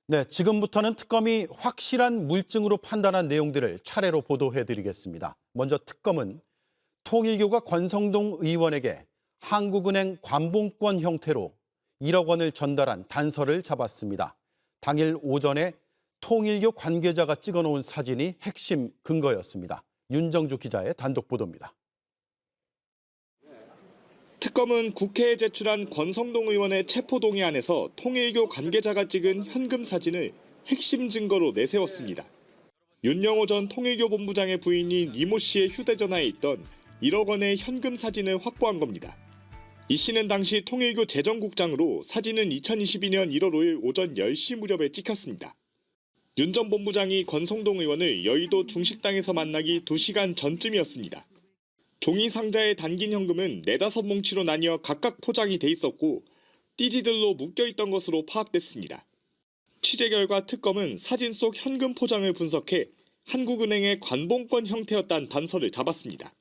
네, 지금부터는 특검이 확실한 물증으로 판단한 내용들을 차례로 보도해드리겠습니다. 먼저 특검은 통일교가 권성동 의원에게 한국은행 관봉권 형태로 1억 원을 전달한 단서를 잡았습니다. 당일 오전에 통일교 관계자가 찍어놓은 사진이 핵심 근거였습니다. 윤정주 기자의 단독 보도입니다. 특검은 국회에 제출한 권성동 의원의 체포동의안에서 통일교 관계자가 찍은 현금 사진을 핵심 증거로 내세웠습니다. 윤영호 전 통일교 본부장의 부인인 이모 씨의 휴대전화에 있던 1억 원의 현금 사진을 확보한 겁니다. 이 씨는 당시 통일교 재정국장으로 사진은 2022년 1월 5일 오전 10시 무렵에 찍혔습니다. 윤 전 본부장이 권성동 의원을 여의도 중식당에서 만나기 2시간 전쯤이었습니다. 종이 상자에 담긴 현금은 4-5뭉치로 나뉘어 각각 포장이 돼 있었고 띠지들로 묶여있던 것으로 파악됐습니다. 취재 결과 특검은 사진 속 현금 포장을 분석해 한국은행의 관봉권 형태였다는 단서를 잡았습니다.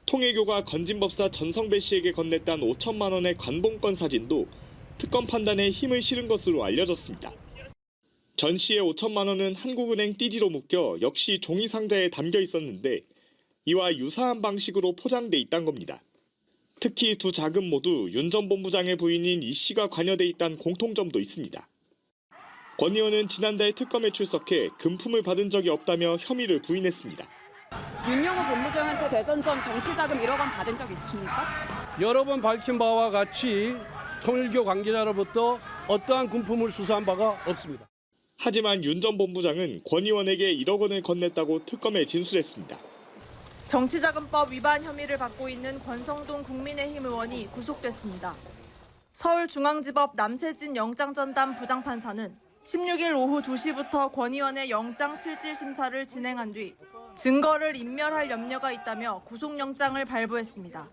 통일교가 건진법사 전성배 씨에게 건넸던 5천만 원의 관봉권 사진도 특검 판단에 힘을 실은 것으로 알려졌습니다. 전 씨의 5천만 원은 한국은행 띠지로 묶여 역시 종이 상자에 담겨 있었는데 이와 유사한 방식으로 포장돼 있다는 겁니다. 특히 두 자금 모두 윤 전 본부장의 부인인 이 씨가 관여돼 있다는 공통점도 있습니다. 권 의원은 지난달 특검에 출석해 금품을 받은 적이 없다며 혐의를 부인했습니다. 윤영호 본부장한테 대선전 정치자금 1억 원 받은 적 있으십니까? 여러 번 밝힌 바와 같이 통일교 관계자로부터 어떠한 금품을 수사한 바가 없습니다. 하지만 윤 전 본부장은 권 의원에게 1억 원을 건넸다고 특검에 진술했습니다. 정치자금법 위반 혐의를 받고 있는 권성동 국민의힘 의원이 구속됐습니다. 서울중앙지법 남세진 영장전담 부장판사는 16일 오후 2시부터 권 의원의 영장실질심사를 진행한 뒤 증거를 인멸할 염려가 있다며 구속영장을 발부했습니다.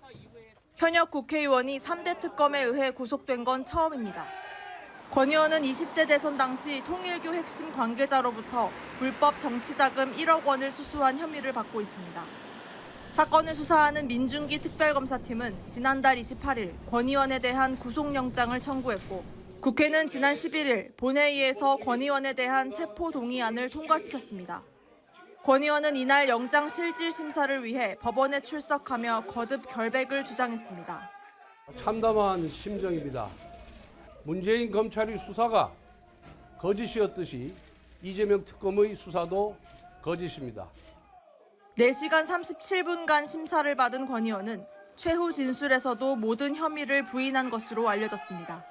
현역 국회의원이 3대 특검에 의해 구속된 건 처음입니다. 권 의원은 20대 대선 당시 통일교 핵심 관계자로부터 불법 정치자금 1억 원을 수수한 혐의를 받고 있습니다. 사건을 수사하는 민중기 특별검사팀은 지난달 28일 권 의원에 대한 구속영장을 청구했고 국회는 지난 11일 본회의에서 권 의원에 대한 체포동의안을 통과시켰습니다. 권 의원은 이날 영장실질심사를 위해 법원에 출석하며 거듭 결백을 주장했습니다. 참담한 심정입니다. 문재인 검찰의 수사가 거짓이었듯이 이재명 특검의 수사도 거짓입니다. 4시간 37분간 심사를 받은 권 의원은 최후 진술에서도 모든 혐의를 부인한 것으로 알려졌습니다.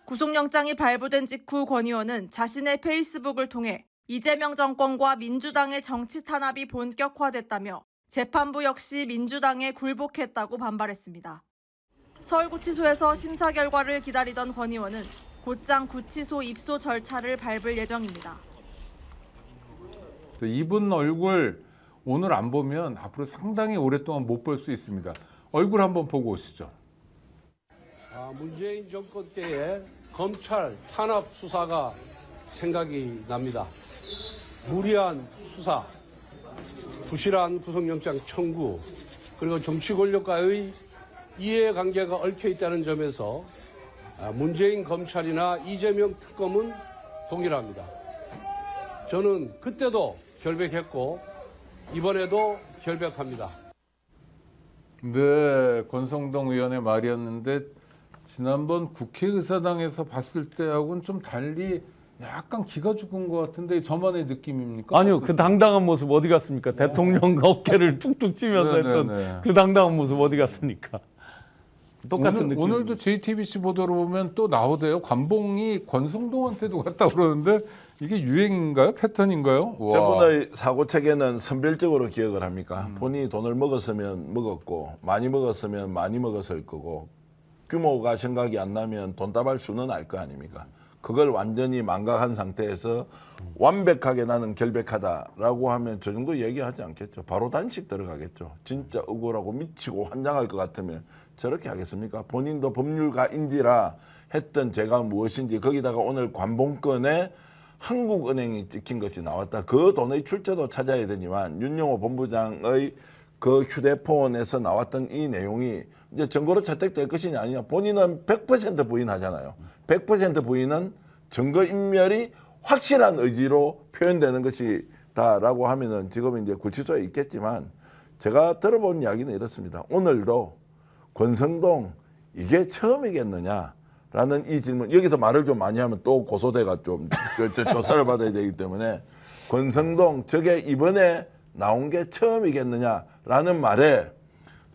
구속영장이 발부된 직후 권 의원은 자신의 페이스북을 통해 이재명 정권과 민주당의 정치 탄압이 본격화됐다며 재판부 역시 민주당에 굴복했다고 반발했습니다. 서울구치소에서 심사 결과를 기다리던 권 의원은 곧장 구치소 입소 절차를 밟을 예정입니다. 이분 얼굴 오늘 안 보면 앞으로 상당히 오랫동안 못 볼 수 있습니다. 얼굴 한번 보고 오시죠. 문재인 정권 때의 검찰 탄압 수사가 생각이 납니다. 무리한 수사, 부실한 구속영장 청구, 그리고 정치 권력과의 이해관계가 얽혀 있다는 점에서 문재인 검찰이나 이재명 특검은 동일합니다. 저는 그때도 결백했고 이번에도 결백합니다. 네, 권성동 의원의 말이었는데 지난번 국회의사당에서 봤을 때하고는 좀 달리 약간 기가 죽은 것 같은데 저만의 느낌입니까? 아니요, 그 당당한 모습 어디 갔습니까? 대통령 어깨를 툭툭 치면서 했던 그 당당한 모습 어디 갔습니까? 똑같은 느낌. 오늘도 JTBC 보도로 보면 또 나오대요. 관봉이 권성동한테도 갔다 그러는데 이게 유행인가요? 패턴인가요? 와. 저분의 사고 체계는 선별적으로 기억을 합니까? 본인이 돈을 먹었으면 먹었고 많이 먹었으면 많이 먹었을 거고 규모가 생각이 안 나면 돈다발 수는 알 거 아닙니까? 그걸 완전히 망각한 상태에서 완벽하게 나는 결백하다라고 하면 저 정도 얘기하지 않겠죠. 바로 단식 들어가겠죠. 진짜 억울하고 미치고 환장할 것 같으면 저렇게 하겠습니까? 본인도 법률가인지라 했던 죄가 무엇인지 거기다가 오늘 관봉권에 한국은행이 찍힌 것이 나왔다. 그 돈의 출처도 찾아야 되지만 윤영호 본부장의 그 휴대폰에서 나왔던 이 내용이 이제 증거로 채택될 것이냐 아니냐. 본인은 100% 부인하잖아요. 100% 부인은 증거인멸이 확실한 의지로 표현되는 것이다라고 하면은 지금 이제 구치소에 있겠지만 제가 들어본 이야기는 이렇습니다. 오늘도 권성동 이게 처음이겠느냐라는 이 질문, 여기서 말을 좀 많이 하면 또 고소대가 좀 조사를 받아야 되기 때문에 권성동 저게 이번에 나온 게 처음이겠느냐라는 말에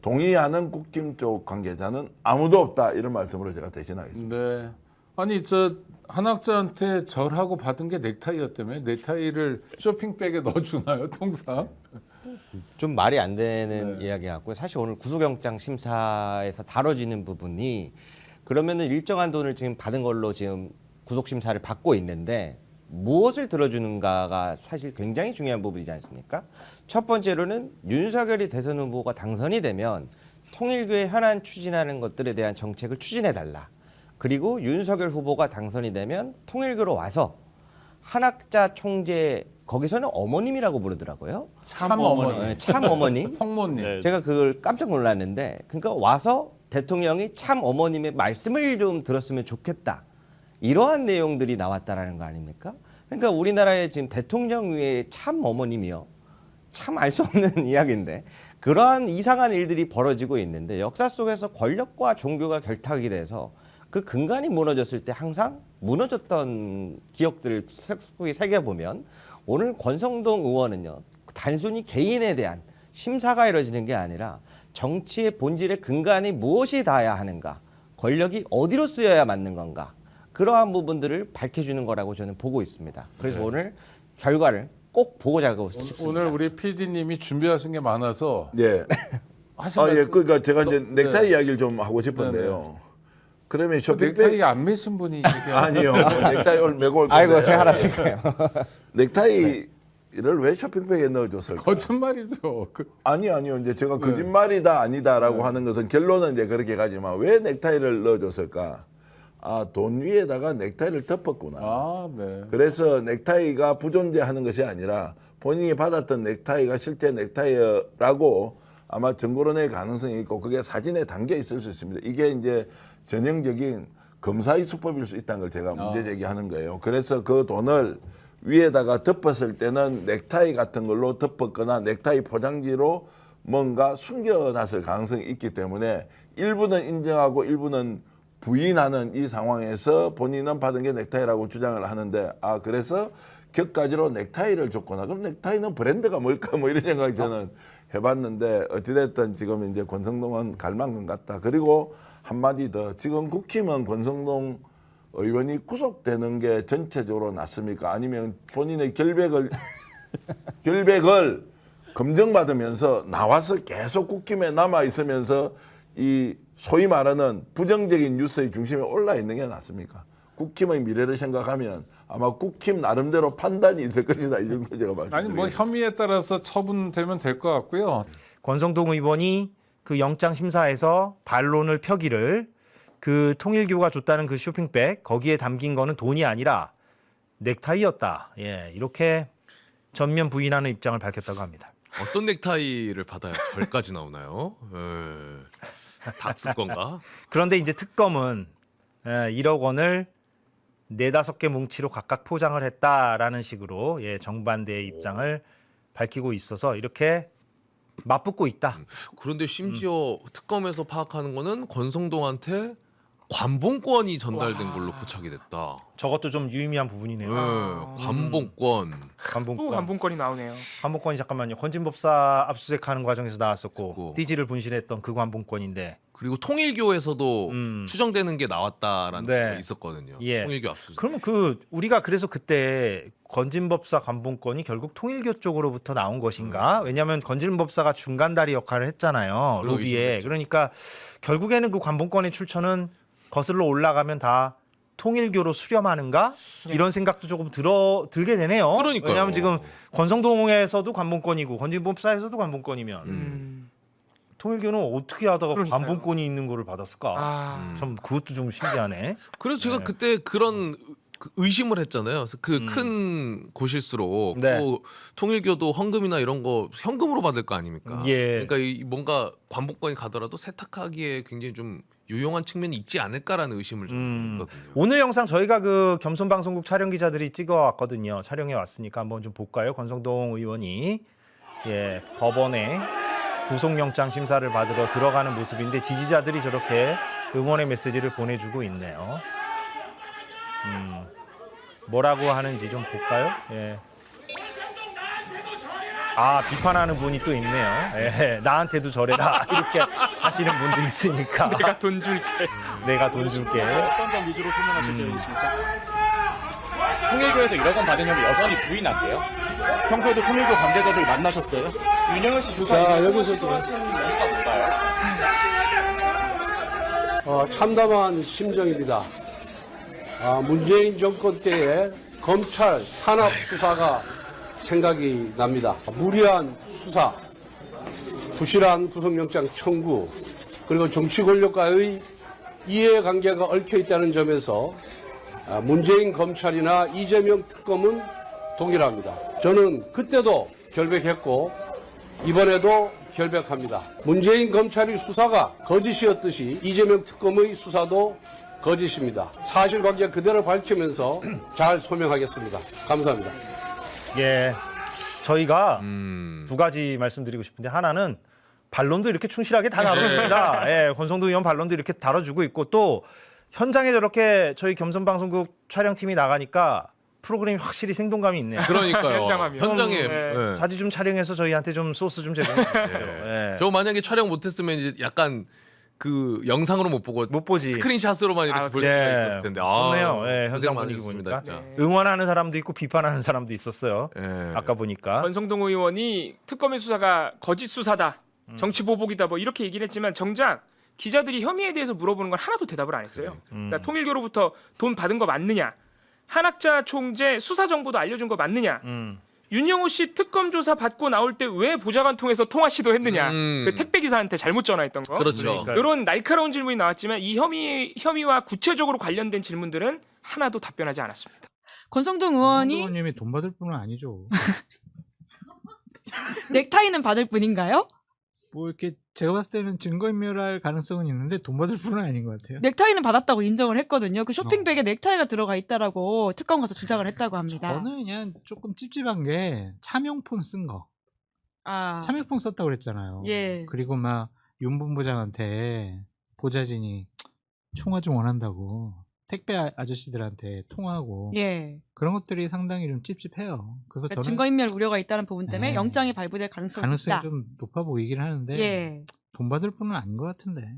동의하는 국힘 쪽 관계자는 아무도 없다, 이런 말씀으로 제가 대신하겠습니다. 네. 아니 저 한학자한테 절하고 받은 게 넥타이였다며? 넥타이를 쇼핑백에 넣어주나요, 통상? 좀 말이 안 되는 이야기 같고요. 사실 오늘 구속영장 심사에서 다뤄지는 부분이 그러면은 일정한 돈을 지금 받은 걸로 지금 구속 심사를 받고 있는데 무엇을 들어주는가가 사실 굉장히 중요한 부분이지 않습니까? 첫 번째로는 윤석열이 대선 후보가 당선이 되면 통일교의 현안 추진하는 것들에 대한 정책을 추진해 달라. 그리고 윤석열 후보가 당선이 되면 통일교로 와서 한학자 총재, 거기서는 어머님이라고 부르더라고요. 참 어머니. 네, 참 어머님. 성모님. 제가 그걸 깜짝 놀랐는데, 그러니까 와서 대통령이 참 어머님의 말씀을 좀 들었으면 좋겠다. 이러한 내용들이 나왔다라는 거 아닙니까? 그러니까 우리나라의 지금 대통령 위에 참 어머님이요. 참 알 수 없는 이야기인데 그러한 이상한 일들이 벌어지고 있는데 역사 속에서 권력과 종교가 결탁이 돼서 그 근간이 무너졌을 때 항상 무너졌던 기억들을 속에 새겨보면 오늘 권성동 의원은요, 단순히 개인에 대한 심사가 이루어지는 게 아니라 정치의 본질의 근간이 무엇이 닿아야 하는가, 권력이 어디로 쓰여야 맞는 건가, 그러한 부분들을 밝혀주는 거라고 저는 보고 있습니다. 그래서 오늘 결과를 꼭 보고자 하고 싶습니다. 오늘 우리 PD님이 준비하신 게 많아서 예. 하신 예, 그러니까 제가 이제 넥타이 네. 이야기를 좀 하고 싶은데요. 그러면 쇼핑백 넥타이 안 매신 분이 아니요. 넥타이 오늘 메고 올 건데. 아이고, 제가 하나 드릴까요? 넥타이를 왜 쇼핑백에 넣어줬을까? 거짓말이죠. 아니요. 이제 제가 거짓말이다 아니다라고 하는 것은 결론은 이제 그렇게 가지만 왜 넥타이를 넣어줬을까? 아, 돈 위에다가 넥타이를 덮었구나. 아, 네. 그래서 넥타이가 부존재하는 것이 아니라 본인이 받았던 넥타이가 실제 넥타이라고 아마 증거로 낼 가능성이 있고 그게 사진에 담겨 있을 수 있습니다. 이게 이제 전형적인 검사의 수법일 수 있다는 걸 제가 문제 제기하는 거예요. 그래서 그 돈을 위에다가 덮었을 때는 넥타이 같은 걸로 덮었거나 넥타이 포장지로 뭔가 숨겨놨을 가능성이 있기 때문에 일부는 인정하고 일부는 부인하는 이 상황에서 본인은 받은 게 넥타이라고 주장을 하는데, 아, 그래서 격가지로 넥타이를 줬구나. 그럼 넥타이는 브랜드가 뭘까? 뭐 이런 생각이 저는 해봤는데 어찌됐든 지금 이제 권성동은 갈망금 같다. 그리고 한마디 더, 지금 국힘은 권성동 의원이 구속되는 게 전체적으로 낫습니까? 아니면 본인의 결백을 검증받으면서 나와서 계속 국힘에 남아 있으면서 이 소위 말하는 부정적인 뉴스의 중심에 올라 있는 게 낫습니까? 국힘의 미래를 생각하면 아마 국힘 나름대로 판단이 있을 것이다, 이 정도 제가 말씀드리겠습니다. 아니 뭐 혐의에 따라서 처분되면 될 것 같고요. 권성동 의원이 그 영장 심사에서 반론을 펴기를 그 통일교가 줬다는 그 쇼핑백 거기에 담긴 거는 돈이 아니라 넥타이였다. 예, 이렇게 전면 부인하는 입장을 밝혔다고 합니다. 어떤 넥타이를 받아야 절까지 나오나요? 다 쓸 건가? 그런데 이제 특검은 1억 원을 4-5개 뭉치로 각각 포장을 했다라는 식으로 정반대의 입장을 밝히고 있어서 이렇게 맞붙고 있다. 그런데 심지어 특검에서 파악하는 거는 권성동한테 관봉권이 전달된 걸로 포착이 됐다. 저것도 좀 유의미한 부분이네요. 관봉권. 관봉권. 또 관봉권이 나오네요. 관봉권이 잠깐만요. 권진법사 압수수색하는 과정에서 나왔었고 그거. 띠지를 분실했던 그 관봉권인데. 그리고 통일교에서도 추정되는 게 나왔다라는 네. 게 있었거든요. 예. 통일교 압수수색. 그러면 우리가 그래서 그때 권진법사 관봉권이 결국 통일교 쪽으로부터 나온 것인가? 왜냐하면 권진법사가 중간다리 역할을 했잖아요. 그런 로비에. 의심이 그러니까 결국에는 그 관봉권의 출처는 거슬러 올라가면 다 통일교로 수렴하는가? 이런 생각도 조금 들게 되네요. 그러니까요. 왜냐하면 지금 권성동에서도 관봉권이고 권진법사에서도 관봉권이면 통일교는 어떻게 하다가 그러니까요. 관봉권이 있는 거를 받았을까? 참 그것도 좀 신기하네. 그래서 제가 그때 그런 의심을 했잖아요. 그래서 그 큰 곳일수록 네. 또 통일교도 헌금이나 이런 거 현금으로 받을 거 아닙니까? 예. 그러니까 뭔가 관복권이 가더라도 세탁하기에 굉장히 좀 유용한 측면이 있지 않을까라는 의심을 좀 했거든요. 오늘 영상 저희가 그 겸손방송국 촬영 기자들이 찍어왔거든요. 촬영해 왔으니까 한번 좀 볼까요? 권성동 의원이 법원에 구속영장 심사를 받으러 들어가는 모습인데 지지자들이 저렇게 응원의 메시지를 보내주고 있네요. 뭐라고 하는지 좀 볼까요? 비판하는 분이 또 있네요. 나한테도 저래라 이렇게 하시는 분도 있으니까. 내가 돈 줄게. 내가 돈 줄게. 어떤 점 위주로 소문하실 계획이십니까? 통일교에서 1억 원 받은 혐의 여전히 부인하세요? 평소에도 통일교 관계자들 만나셨어요? 윤영호 씨 조사 여기서 하시는 이유가 뭔가요? 참담한 심정입니다. 문재인 정권 때에 검찰 탄압 수사가 생각이 납니다. 무리한 수사, 부실한 구속영장 청구, 그리고 정치 권력과의 이해관계가 얽혀 있다는 점에서 문재인 검찰이나 이재명 특검은 동일합니다. 저는 그때도 결백했고 이번에도 결백합니다. 문재인 검찰의 수사가 거짓이었듯이 이재명 특검의 수사도 거짓입니다. 사실관계 그대로 밝히면서 잘 소명하겠습니다. 감사합니다. 저희가 두 가지 말씀드리고 싶은데 하나는 반론도 이렇게 충실하게 다 다뤄줍니다. 권성동 의원 반론도 이렇게 다뤄주고 있고 또 현장에 저렇게 저희 겸손방송국 촬영팀이 나가니까 프로그램이 확실히 생동감이 있네요. 그러니까요. 현장에 자주 좀 촬영해서 저희한테 좀 소스 좀 제공해 주세요. 저 만약에 촬영 못했으면 이제 약간 그 영상으로 못 보지. 스크린샷으로만 이렇게 볼 수가 있었을 텐데. 좋네요. 현장 많이 분위기 좋습니다, 보니까 진짜. 응원하는 사람도 있고 비판하는 사람도 있었어요. 아까 보니까. 권성동 의원이 특검의 수사가 거짓 수사다, 정치 보복이다 뭐 이렇게 얘기를 했지만 정작 기자들이 혐의에 대해서 물어보는 건 하나도 대답을 안 했어요. 그러니까 통일교로부터 돈 받은 거 맞느냐, 한학자 총재 수사 정보도 알려준 거 맞느냐, 윤영호 씨 특검 조사 받고 나올 때 왜 보좌관 통해서 통화 시도했느냐, 그 택배 기사한테 잘못 전화했던 거, 그렇죠. 이런 날카로운 질문이 나왔지만 이 혐의와 구체적으로 관련된 질문들은 하나도 답변하지 않았습니다. 권성동 의원이 의원님이 돈 받을 분은 아니죠. 넥타이는 받을 뿐인가요? 뭐 이렇게 제가 봤을 때는 증거인멸할 가능성은 있는데 돈 받을 분은 아닌 것 같아요. 넥타이는 받았다고 인정을 했거든요. 그 쇼핑백에 넥타이가 들어가 있다라고 특검 가서 주장을 했다고 합니다. 저는 그냥 조금 찝찝한 게 차명폰 쓴 거. 차명폰 썼다고 그랬잖아요. 그리고 막 윤 본부장한테 보좌진이 총화 좀 원한다고 택배 아저씨들한테 통화하고 그런 것들이 상당히 좀 찝찝해요. 그래서 그러니까 저는 증거인멸 우려가 있다는 부분 때문에 영장이 발부될 가능성이 있다. 좀 높아 보이긴 하는데 돈 받을 분은 아닌 것 같은데.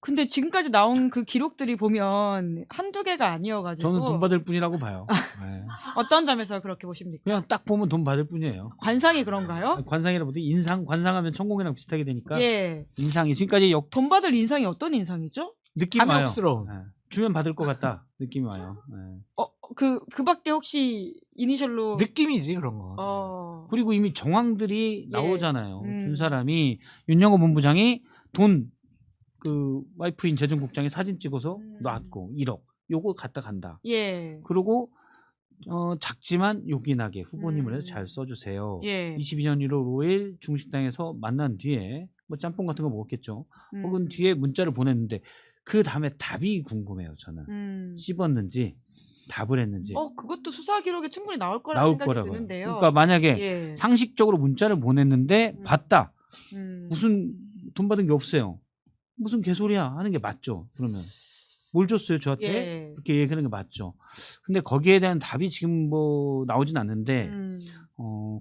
근데 지금까지 나온 그 기록들이 보면 한두 개가 아니어가지고 저는 돈 받을 뿐이라고 봐요. 어떤 점에서 그렇게 보십니까? 그냥 딱 보면 돈 받을 뿐이에요. 관상이 그런가요? 관상이라보다 관상하면 천공이랑 비슷하게 되니까 인상이 지금까지 돈 받을 인상이 어떤 인상이죠? 느낌이 와요. 주면 받을 것 같다 느낌이 와요. 그 밖에 혹시 이니셜로 느낌이지 그런 거. 그리고 이미 정황들이 나오잖아요. 준 사람이 윤영호 본부장이 돈 그 와이프인 재정국장이 사진 찍어서 놨고 1억 요거 갖다 간다. 그리고 작지만 요긴하게 후보님을 해서 잘 써주세요. 22년 1월 5일 중식당에서 만난 뒤에 뭐 짬뽕 같은 거 먹었겠죠. 혹은 뒤에 문자를 보냈는데 그 다음에 답이 궁금해요. 저는 씹었는지 답을 했는지. 그것도 수사 기록에 충분히 나올 거라고 생각이 드는데요. 그러니까 만약에 상식적으로 문자를 보냈는데 봤다. 무슨 돈 받은 게 없어요. 무슨 개소리야 하는 게 맞죠. 그러면 뭘 줬어요 저한테? 그렇게 얘기하는 게 맞죠. 근데 거기에 대한 답이 지금 뭐 나오진 않는데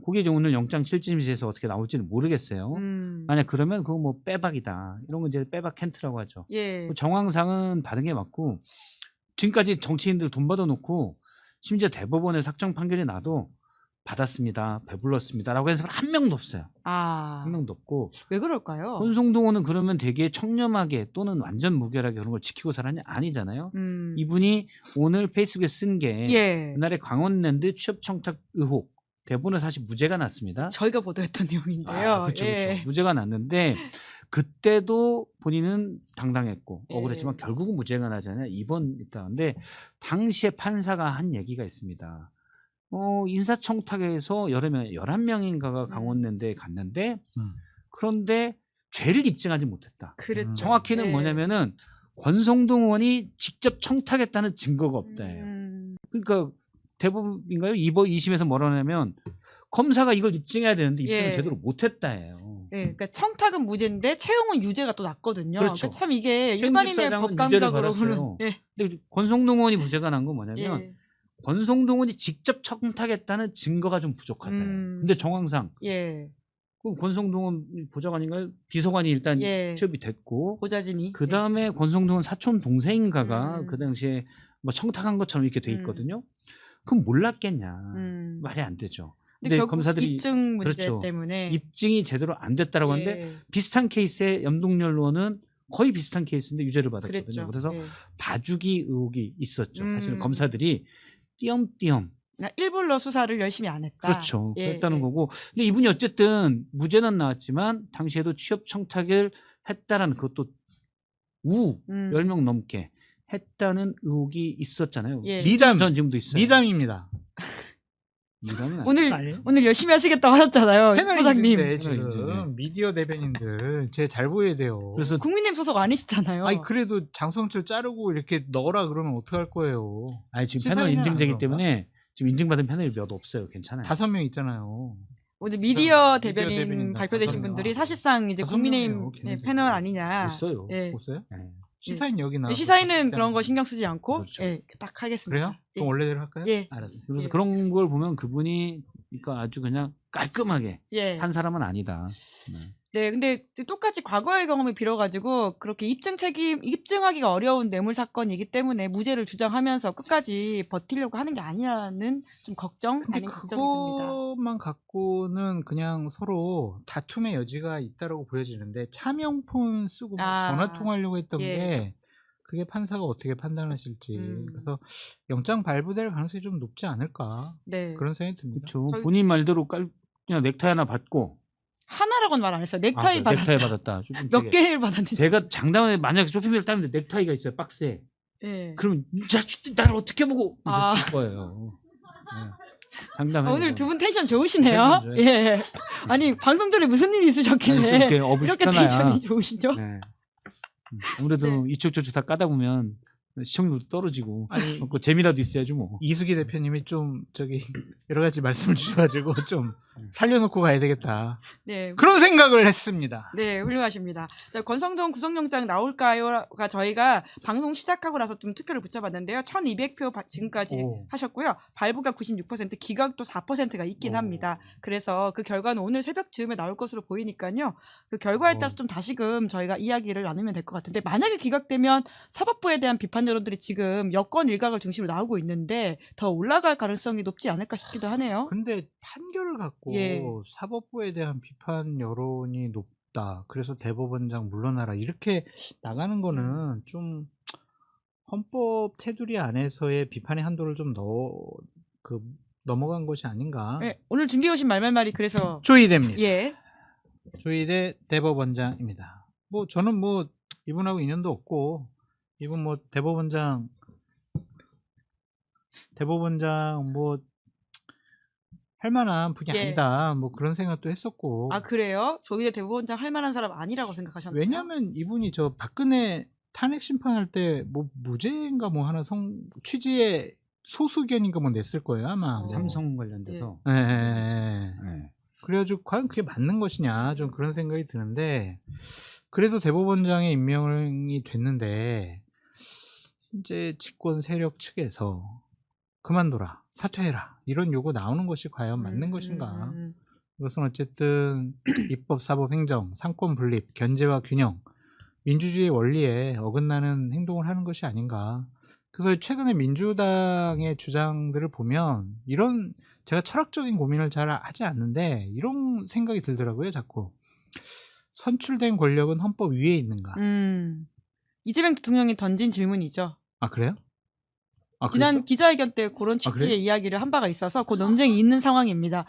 그게 이제 오늘 영장 실질심에서 어떻게 나올지는 모르겠어요. 만약 그러면 그거 뭐 빼박이다. 이런 건 이제 빼박 캔트라고 하죠. 그 정황상은 받은 게 맞고 지금까지 정치인들 돈 받아놓고 심지어 대법원에 삭정 판결이 나도 받았습니다. 배불렀습니다라고 해서 한 명도 없어요. 한 명도 없고. 왜 그럴까요? 권성동 의원은 그러면 되게 청렴하게 또는 완전 무결하게 그런 걸 지키고 살았냐? 아니잖아요. 이분이 오늘 페이스북에 쓴 게 옛날에 강원랜드 취업 청탁 의혹 대부분은 사실 무죄가 났습니다. 저희가 보도했던 내용인데요. 그렇죠. 무죄가 났는데 그때도 본인은 당당했고 억울했지만 결국은 무죄가 나잖아요. 이번 있다는데 당시에 판사가 한 얘기가 있습니다. 인사청탁에서 여름에 11명인가가 강원랜드에 갔는데 그런데 죄를 입증하지 못했다. 그랬죠. 정확히는 예. 뭐냐면은 권성동 의원이 직접 청탁했다는 증거가 없다예요. 그러니까 대법인가요? 2심에서 뭐라 하냐면 검사가 이걸 입증해야 되는데 입증을 예. 제대로 못했다예요. 네, 그러니까 청탁은 무죄인데 채용은 유죄가 또 났거든요. 그렇죠. 그러니까 참 이게 최은집 일반인의 사장은 법 유죄를 감각으로는 받았어요. 예. 근데 권성동 의원이 무죄가 난 건 뭐냐면 예. 권성동 의원이 직접 청탁했다는 증거가 좀 부족하다. 근데 정황상 예. 그럼 권성동 의원 보좌관인가요? 비서관이 일단 예. 취업이 됐고 보좌진이 그 다음에 권성동 의원 사촌 동생인가가 그 당시에 뭐 청탁한 것처럼 이렇게 돼 있거든요. 그럼 몰랐겠냐? 말이 안 되죠. 근데 결국 검사들이 입증 문제 그렇죠. 때문에 입증이 제대로 안 됐다라고 하는데 예. 비슷한 케이스의 염동열 의원은 거의 비슷한 케이스인데 유죄를 받았거든요. 그랬죠. 그래서 예. 봐주기 의혹이 있었죠. 사실 검사들이 띄엄띄엄 일불러 수사를 열심히 안 했다. 그렇죠. 예, 그랬다는 예. 거고. 근데 이분이 어쨌든 무죄는 나왔지만 당시에도 취업 청탁을 했다라는 그것도 10명 넘게 했다는 의혹이 있었잖아요. 예. 미담 전 지금도 있어요. 미담입니다. 미담은 오늘 열심히 하시겠다고 하셨잖아요, 부장님. 패널인데 지금 미디어 대변인들 제 잘 보여야 돼요. 그래서 국민의힘 소속 아니시잖아요. 아니 그래도 장성철 자르고 이렇게 넣어라 그러면 어떡할 거예요? 아니 지금 패널 시사회는 인증제기 안 때문에 지금 인증받은 패널이 몇 없어요. 괜찮아요. 5명 있잖아요. 오늘 미디어 미디어 대변인 대변인 발표되신 다섯 명. 분들이 사실상 이제 다섯 국민의힘 명이에요, 걔네들. 패널 아니냐. 없어요. 예. 없어요? 네. 시사인 여기 나. 시사인은 그런 거 신경 쓰지 않고 그렇죠. 예, 딱 하겠습니다. 그래요? 그럼 원래대로 할까요? 예. 알았어. 그래서 예. 그런 걸 보면 그분이 그러니까 아주 그냥 깔끔하게 예. 한 사람은 아니다. 네, 근데 똑같이 과거의 경험을 빌어가지고 그렇게 입증하기가 어려운 뇌물 사건이기 때문에 무죄를 주장하면서 끝까지 버티려고 하는 게 아니라는 좀 걱정 근데 아닌 걱정이 듭니다. 그것만 갖고는 그냥 서로 다툼의 여지가 있다라고 보여지는데 차명폰 쓰고 막 전화 통화하려고 했던 예. 게 그게 판사가 어떻게 판단하실지 그래서 영장 발부될 가능성이 좀 높지 않을까 네. 그런 생각이 듭니다. 그렇죠. 본인 말대로 그냥 넥타이 하나 받고 하나라고는 말 안 했어요. 넥타이 받았다. 넥타이 받았다. 쇼핑백에. 몇 개를 받았는지. 제가 장담에 만약에 쇼핑백을 따는데 넥타이가 있어요. 박스에. 예. 그럼 이 자식들 나를 어떻게 보고 아. 이랬을 거예요. 네. 장담해. 오늘 두 분 텐션 좋으시네요. 텐션 좋아요. 예. 아니 방송 전에 무슨 일이 있으셨길래 아니, 좀 이렇게 어부 이렇게 시켜놔야. 텐션이 좋으시죠? 네. 아무래도 이쪽 저쪽 다 까다 보면 시청률도 떨어지고 아니, 그 재미라도 있어야지 뭐. 이수기 대표님이 좀 저기 여러 가지 말씀을 주셔가지고 좀 살려놓고 가야 되겠다. 네. 그런 생각을 했습니다. 네, 훌륭하십니다. 자, 권성동 구속영장 나올까요?가 저희가 방송 시작하고 나서 좀 투표를 붙여봤는데요. 1,200표 지금까지 오. 하셨고요. 발부가 96%, 기각도 4%가 있긴 오. 합니다. 그래서 그 결과는 오늘 새벽 즈음에 나올 것으로 보이니까요. 그 결과에 따라서 좀 다시금 저희가 이야기를 나누면 될 것 같은데 만약에 기각되면 사법부에 대한 비판 여론들이 지금 여권 일각을 중심으로 나오고 있는데 더 올라갈 가능성이 높지 않을까 싶기도 하네요. 근데 판결을 갖고 예. 사법부에 대한 비판 여론이 높다. 그래서 대법원장 물러나라. 이렇게 나가는 거는 좀 헌법 테두리 안에서의 비판의 한도를 좀 넘어간 것이 아닌가. 네, 오늘 준비해 오신 말말말이 그래서 조이대입니다. 예. 조이대 대법원장입니다. 뭐 저는 뭐 이분하고 인연도 없고 이분 뭐 대법원장 뭐 할 만한 분이 예. 아니다. 뭐 그런 생각도 했었고. 아 그래요? 조희대 대법원장 할 만한 사람 아니라고 생각하셨나요? 왜냐면 이분이 저 박근혜 탄핵 심판할 때 뭐 무죄인가 뭐 하나 취지의 소수견인가 뭐 냈을 거예요 아마. 삼성 관련돼서. 네. 그래가지고 과연 그게 맞는 것이냐 좀 그런 생각이 드는데 그래도 대법원장의 임명이 됐는데 이제 집권 세력 측에서 그만둬라 사퇴해라 이런 요구 나오는 것이 과연 맞는 것인가. 이것은 어쨌든 입법, 사법, 행정, 상권 분립, 견제와 균형, 민주주의 원리에 어긋나는 행동을 하는 것이 아닌가. 그래서 최근에 민주당의 주장들을 보면 이런 제가 철학적인 고민을 잘 하지 않는데 이런 생각이 들더라고요. 자꾸 선출된 권력은 헌법 위에 있는가. 이재명 대통령이 던진 질문이죠. 아 그래요? 아, 지난 그랬어? 기자회견 때 그런 취지의 그래요? 이야기를 한 바가 있어서 그 논쟁이 있는 상황입니다.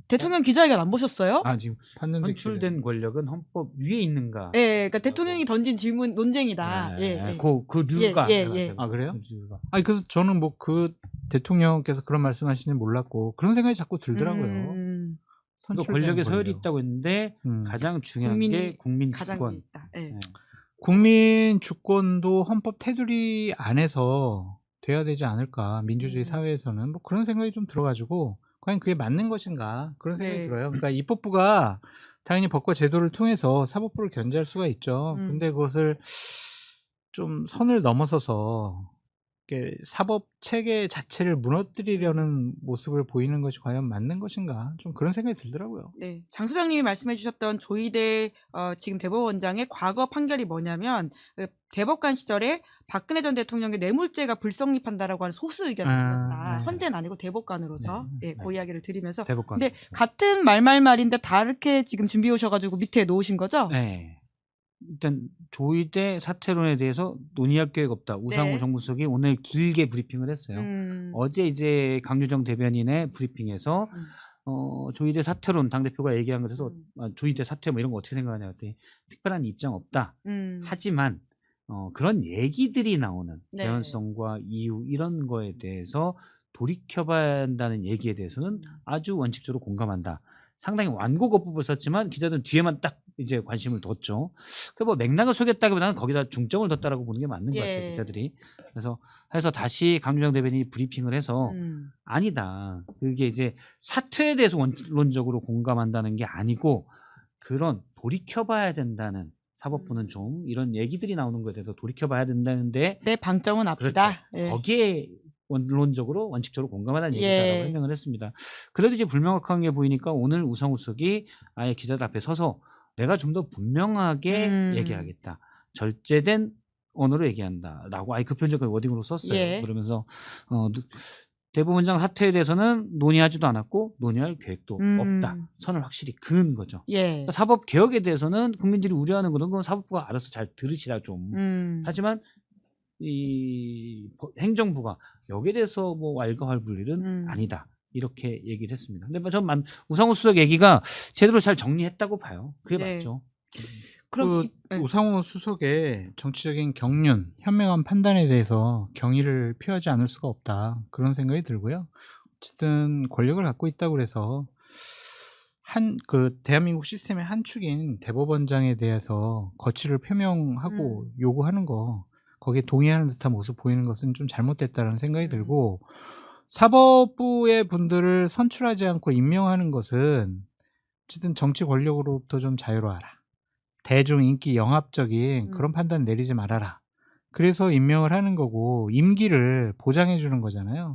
대통령 기자회견 안 보셨어요? 아 지금 봤는데 선출된 권력은 헌법 위에 있는가? 예, 그러니까 대통령이 던진 질문 논쟁이다. 예, 예. 그 류가. 예, 예, 예. 아 그래요? 그 류가. 아니 그래서 저는 뭐 그 대통령께서 그런 말씀하시는 몰랐고 그런 생각이 자꾸 들더라고요. 선출된 권력의 서열이 권력. 있다고 했는데 가장 중요한 게 국민 가장 주권. 있다. 예. 네. 국민 주권도 헌법 테두리 안에서 돼야 되지 않을까. 민주주의 사회에서는 뭐 그런 생각이 좀 들어가지고 과연 그게 맞는 것인가 그런 생각이 네. 들어요. 그러니까 입법부가 당연히 법과 제도를 통해서 사법부를 견제할 수가 있죠. 근데 그것을 좀 선을 넘어서서 이렇게 사법 체계 자체를 무너뜨리려는 모습을 보이는 것이 과연 맞는 것인가 좀 그런 생각이 들더라고요. 네, 장 소장님이 말씀해주셨던 조희대 지금 대법원장의 과거 판결이 뭐냐면 그 대법관 시절에 박근혜 전 대통령의 뇌물죄가 불성립한다라고 하는 소수 의견을 내렸다. 네. 헌재는 아니고 대법관으로서 네. 그 이야기를 드리면서. 대법관. 근데 같은 말인데 다르게 지금 준비해 오셔가지고 밑에 놓으신 거죠? 네. 일단 조희대 사퇴론에 대해서 논의할 계획 없다. 우상호 네. 정무수석이 오늘 길게 브리핑을 했어요. 어제 이제 강유정 대변인의 브리핑에서 조희대 사퇴론 당대표가 얘기한 것에서 조희대 사퇴 뭐 이런 거 어떻게 생각하냐 했더니 특별한 입장 없다. 하지만 그런 얘기들이 나오는 네. 개연성과 이유 이런 거에 대해서 돌이켜봐야 한다는 얘기에 대해서는 아주 원칙적으로 공감한다. 상당히 완곡어법을 썼지만 기자들은 뒤에만 딱 이제 관심을 뒀죠. 그 뭐 맥락을 소개했다기보다는 거기다 중점을 뒀다라고 보는 게 맞는 것 같아요, 기자들이. 그래서 해서 다시 강유정 대변인이 브리핑을 해서 아니다. 그게 이제 사퇴에 대해서 원론적으로 공감한다는 게 아니고 그런 돌이켜봐야 된다는 사법부는 좀 이런 얘기들이 나오는 거에 대해서 돌이켜봐야 된다는데 내 방점은 앞이다. 그렇죠. 거기에 원론적으로 원칙적으로 공감하다는 얘기다라고 설명을 했습니다. 그래도 이제 불명확한 게 보이니까 오늘 우상호 수석이 아예 기자들 앞에 서서 내가 좀 더 분명하게 얘기하겠다. 절제된 언어로 얘기한다라고 아예 급편적인 워딩으로 썼어요. 그러면서 대법원장 사퇴에 대해서는 논의하지도 않았고 논의할 계획도 없다. 선을 확실히 그은 거죠. 그러니까 사법 개혁에 대해서는 국민들이 우려하는 그런 건 사법부가 알아서 잘 들으시라 좀. 하지만 이 행정부가 여기에 대해서 뭐 왈가왈부할 일은 아니다. 이렇게 얘기를 했습니다. 근데 전 우상호 수석 얘기가 제대로 잘 정리했다고 봐요. 그게 맞죠. 그 우상호 수석의 정치적인 경륜, 현명한 판단에 대해서 경의를 표하지 않을 수가 없다. 그런 생각이 들고요. 어쨌든 권력을 갖고 있다고 그래서 그 대한민국 시스템의 한 축인 대법원장에 대해서 거취를 표명하고 요구하는 거 거기에 동의하는 듯한 모습 보이는 것은 좀 잘못됐다는 생각이 들고 사법부의 분들을 선출하지 않고 임명하는 것은 어쨌든 정치 권력으로부터 좀 자유로워라. 대중 인기 영합적인 그런 판단 내리지 말아라. 그래서 임명을 하는 거고 임기를 보장해 주는 거잖아요.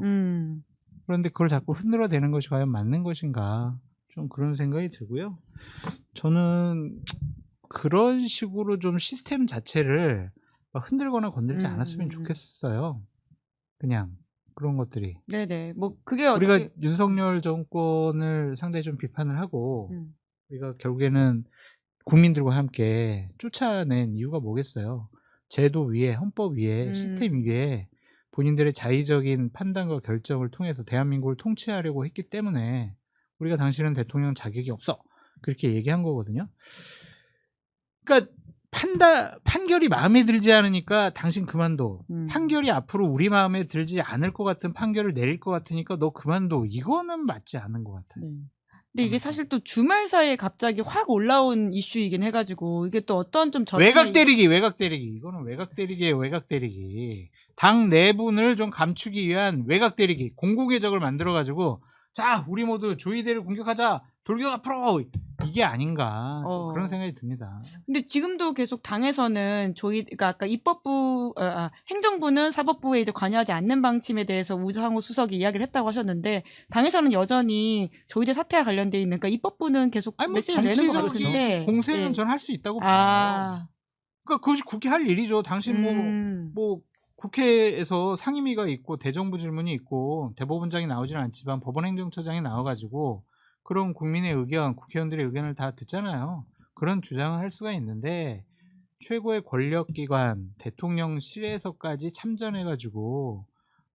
그런데 그걸 자꾸 흔들어대는 것이 과연 맞는 것인가 좀 그런 생각이 들고요. 저는 그런 식으로 좀 시스템 자체를 막 흔들거나 건들지 않았으면 좋겠어요. 그냥 그런 것들이. 네네. 뭐 그게 우리가 윤석열 정권을 상당히 좀 비판을 하고 우리가 결국에는 국민들과 함께 쫓아낸 이유가 뭐겠어요? 제도 위에, 헌법 위에, 시스템 위에 본인들의 자의적인 판단과 결정을 통해서 대한민국을 통치하려고 했기 때문에 우리가 당신은 대통령 자격이 없어. 그렇게 얘기한 거거든요. 그러니까 판결이 마음에 들지 않으니까 당신 그만둬. 판결이 앞으로 우리 마음에 들지 않을 것 같은 판결을 내릴 것 같으니까 너 그만둬. 이거는 맞지 않은 것 같아요. 근데 이게 사실 또 주말 사이에 갑자기 확 올라온 이슈이긴 해가지고 이게 또 어떤 좀 외곽 때리기 이거는 외곽 때리기예요. 외곽 때리기. 당 내분을 좀 감추기 위한 외곽 때리기. 공공의 적을 만들어가지고 자 우리 모두 조희대를 공격하자. 돌격 앞으로 이게 아닌가 그런 생각이 듭니다. 근데 지금도 계속 당에서는 그러니까 아까 입법부, 행정부는 사법부에 이제 관여하지 않는 방침에 대해서 우상호 수석이 이야기를 했다고 하셨는데 당에서는 여전히 조희대 사태와 관련돼 있는 그러니까 입법부는 계속 메시지를 내는 것 같은데 공세는 전 할 수 있다고 봐요. 그러니까 그것이 국회 할 일이죠. 당신 뭐 국회에서 상임위가 있고 대정부 질문이 있고 대법원장이 나오지는 않지만 법원행정처장이 나와가지고 그런 국민의 의견, 국회의원들의 의견을 다 듣잖아요. 그런 주장을 할 수가 있는데 최고의 권력기관 대통령실에서까지 참전해가지고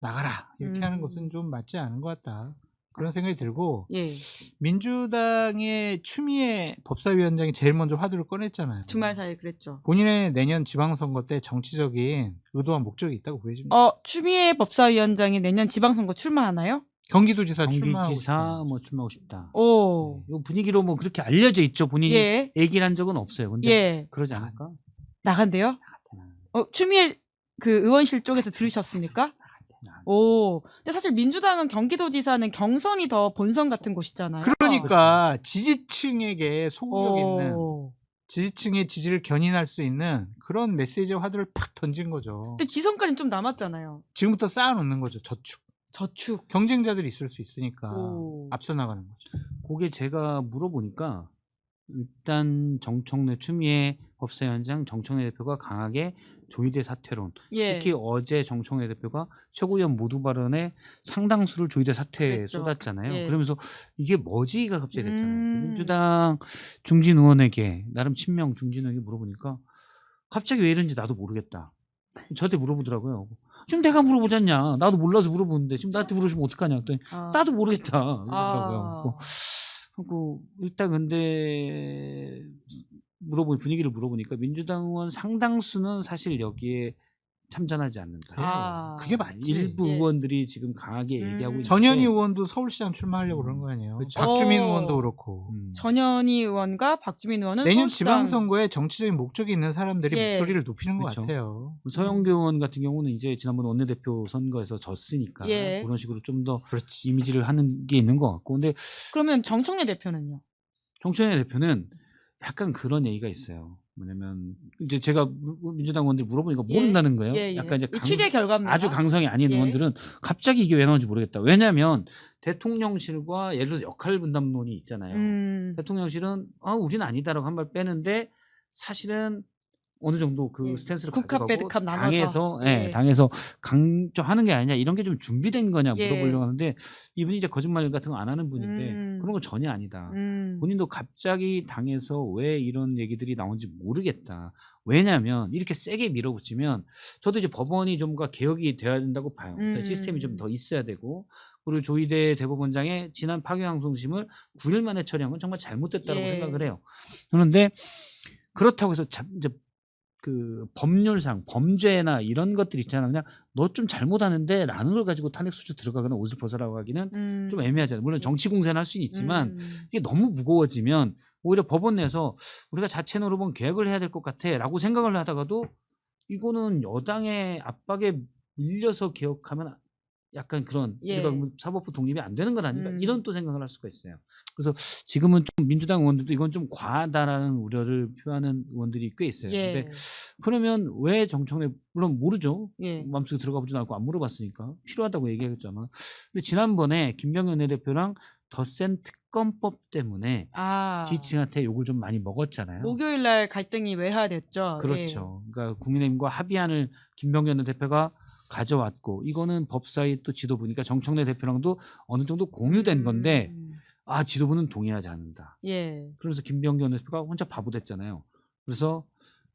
나가라 이렇게 하는 것은 좀 맞지 않은 것 같다. 그런 생각이 들고 민주당의 추미애 법사위원장이 제일 먼저 화두를 꺼냈잖아요. 주말 사이에 그랬죠. 본인의 내년 지방선거 때 정치적인 의도와 목적이 있다고 보여집니다. 추미애 법사위원장이 내년 지방선거 출마하나요? 경기도지사 출마하고 경기지사 뭐 출마하고 싶다. 오. 이 분위기로 뭐 그렇게 알려져 있죠. 본인이 예. 얘기를 한 적은 없어요. 근데 예. 그러지 않을까? 나간대요? 추미애 그 의원실 쪽에서 들으셨습니까? 오. 근데 사실 민주당은 경기도지사는 경선이 더 본선 같은 곳이잖아요. 그러니까 지지층에게 소구력 있는 오. 지지층의 지지를 견인할 수 있는 그런 메시지의 화두를 팍 던진 거죠. 근데 지선까지는 좀 남았잖아요. 지금부터 쌓아놓는 거죠. 저축. 경쟁자들이 있을 수 있으니까 오. 앞서 나가는 거죠. 그게 제가 물어보니까 일단 정청래 추미애 법사위원장 정청래 대표가 강하게 조희대 사퇴론, 예. 특히 어제 정청래 대표가 최고위원 모두 발언에 상당수를 조희대 사퇴에 그랬죠. 쏟았잖아요. 예. 그러면서 이게 뭐지가 갑자기 됐잖아요. 민주당 중진 의원에게 나름 친명 중진 의원에게 물어보니까 갑자기 왜 이런지 나도 모르겠다. 저한테 물어보더라고요. 지금 내가 물어보잖냐. 나도 몰라서 물어보는데 지금 나한테 물어보시면 어떡하냐. 했더니 나도 모르겠다. 그러더라고요. 그리고 일단 근데 분위기를 물어보니까 민주당 의원 상당수는 사실 여기에 참전하지 않는다. 그게 맞지. 일부 예. 의원들이 지금 강하게 얘기하고 있는데 전현희 의원도 서울시장 출마하려고 그런 거 아니에요. 그렇죠. 박주민 의원도 그렇고. 전현희 의원과 박주민 의원은 내년 서울시장- 지방선거에 정치적인 목적이 있는 사람들이 예. 목소리를 높이는 것 그렇죠. 같아요. 서영교 의원 같은 경우는 이제 지난번 원내대표 선거에서 졌으니까 예. 그런 식으로 좀 더 이미지를 하는 게 있는 것 같고, 근데 그러면 정청래 대표는요? 정청래 대표는 약간 그런 얘기가 있어요. 뭐냐면 이제 제가 민주당 의원들 물어보니까 예. 모른다는 거예요. 예, 예. 약간 이제 이 취재 결과입니다. 아주 강성이 아닌 예. 의원들은 갑자기 이게 왜 나오는지 모르겠다. 왜냐하면 대통령실과 예를 들어서 역할 분담론이 있잖아요. 대통령실은 우리는 아니다라고 한 발 빼는데 사실은 어느 정도 그 스탠스를 국합, 가져가고 배드캅 나눠서. 당에서 강조하는 게 아니냐, 이런 게 좀 준비된 거냐 예. 물어보려고 하는데 이분이 이제 거짓말 같은 거 안 하는 분인데 그런 건 전혀 아니다. 본인도 갑자기 당에서 왜 이런 얘기들이 나온지 모르겠다. 왜냐하면 이렇게 세게 밀어붙이면 저도 이제 법원이 좀 더 개혁이 돼야 된다고 봐요. 일단 시스템이 좀 더 있어야 되고, 그리고 조희대 대법원장의 지난 파기환송심을 9일 만에 처리한 건 정말 잘못됐다고 예. 생각을 해요. 그런데 그렇다고 해서 이제 그 법률상 범죄나 이런 것들 있잖아, 그냥 너 좀 잘못하는데 라는 걸 가지고 탄핵 수주 들어가거나 옷을 벗으라고 하기는 좀 애매하잖아요. 물론 정치 공세는 할 수는 있지만 이게 너무 무거워지면 오히려 법원 내에서 우리가 자체 노름은 계획을 해야 될 것 같아 라고 생각을 하다가도 이거는 여당의 압박에 밀려서 개혁하면 약간 그런 예. 우리가 사법부 독립이 안 되는 것 아닌가, 이런 또 생각을 할 수가 있어요. 그래서 지금은 좀 민주당 의원들도 이건 좀 과하다라는 우려를 표하는 의원들이 꽤 있어요. 예. 근데 그러면 왜 정청래, 물론 모르죠. 예. 마음속에 들어가 보지도 않고 안 물어봤으니까 필요하다고 얘기했죠 아마. 근데 지난번에 김병현 원내대표랑 더 센 특검법 때문에 지지층한테 욕을 좀 많이 먹었잖아요. 목요일 날 갈등이 외화됐죠. 그렇죠. 그러니까 국민의힘과 합의안을 김병현 원내대표가 가져왔고, 이거는 법사위 또 지도부니까 정청래 대표랑도 어느 정도 공유된 건데 지도부는 동의하지 않는다. 예. 그래서 김병현 대표가 혼자 바보 됐잖아요. 그래서